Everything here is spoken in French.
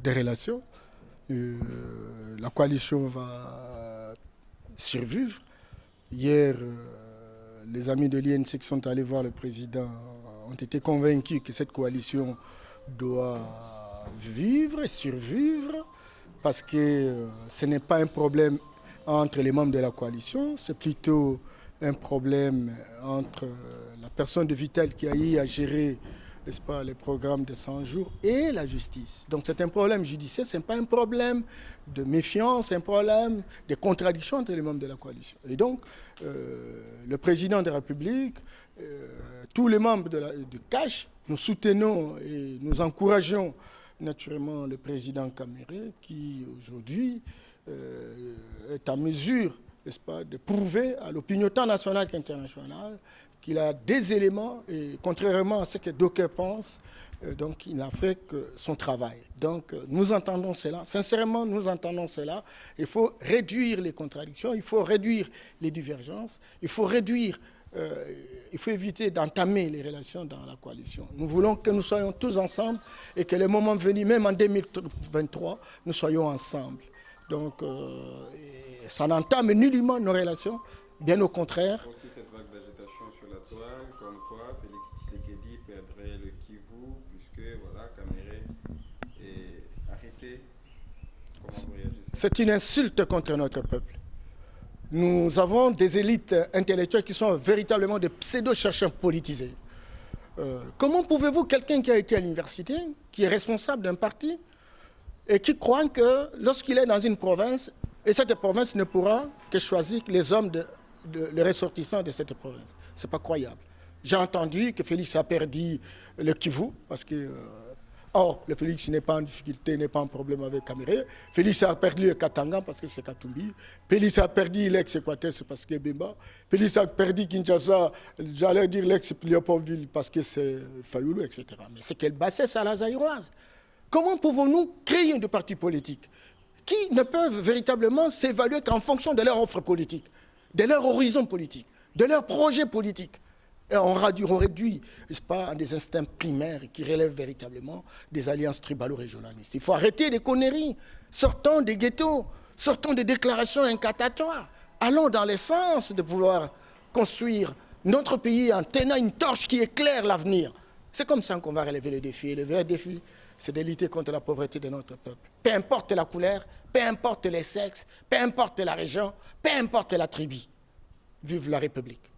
des relations. La coalition va survivre. Hier, les amis de l'INC qui sont allés voir le président ont été convaincus que cette coalition doit vivre et survivre parce que ce n'est pas un problème entre les membres de la coalition, c'est plutôt un problème entre la personne de Vitel qui a eu à gérer, n'est-ce pas, les programmes de 100 jours et la justice. Donc c'est un problème judiciaire, ce n'est pas un problème de méfiance, c'est un problème de contradiction entre les membres de la coalition. Et donc le président de la République, tous les membres du CACH, nous soutenons et nous encourageons naturellement le président Caméré qui aujourd'hui est en mesure, n'est-ce pas, de prouver à l'opinion tant nationale qu'internationale qu'il a des éléments et contrairement à ce que d'aucuns pensent, donc il n'a fait que son travail. Donc nous entendons cela, sincèrement nous entendons cela. Il faut réduire les contradictions, il faut réduire les divergences, il faut éviter d'entamer les relations dans la coalition. Nous voulons que nous soyons tous ensemble et que le moment venu, même en 2023, nous soyons ensemble. Donc ça n'entame nullement nos relations, bien au contraire. Aussi cette vague d'agitation sur la toile, comme quoi Félix Tshisekedi perdrait le Kivu, puisque voilà, Caméré est arrêté. Comment vous réagissez? C'est une insulte contre notre peuple. Nous avons des élites intellectuelles qui sont véritablement des pseudo-chercheurs politisés. Comment pouvez-vous, quelqu'un qui a été à l'université, qui est responsable d'un parti, et qui croit que lorsqu'il est dans une province, et cette province ne pourra que choisir les hommes, les ressortissants de cette province. Ce n'est pas croyable. J'ai entendu que Félix a perdu le Kivu, parce que... Or, le Félix n'est pas en difficulté, n'est pas en problème avec Caméré. Félix a perdu le Katanga parce que c'est Katumbi. Félix a perdu l'ex-Équateur, c'est parce que Bemba. Félix a perdu Kinshasa, j'allais dire l'ex-Léopoldville parce que c'est Fayoulou, etc. Mais c'est quelle bassesse à la zaïroise. Comment pouvons-nous créer des partis politiques qui ne peuvent véritablement s'évaluer qu'en fonction de leur offre politique, de leur horizon politique, de leur projet politique? Et on réduit, n'est-ce pas, à des instincts primaires qui relèvent véritablement des alliances tribalo-régionalistes. Il faut arrêter les conneries. Sortons des ghettos, sortons des déclarations incantatoires. Allons dans le sens de vouloir construire notre pays en tenant une torche qui éclaire l'avenir. C'est comme ça qu'on va relever le défi. Et le vrai défi, c'est de lutter contre la pauvreté de notre peuple. Peu importe la couleur, peu importe les sexes, peu importe la région, peu importe la tribu. Vive la République.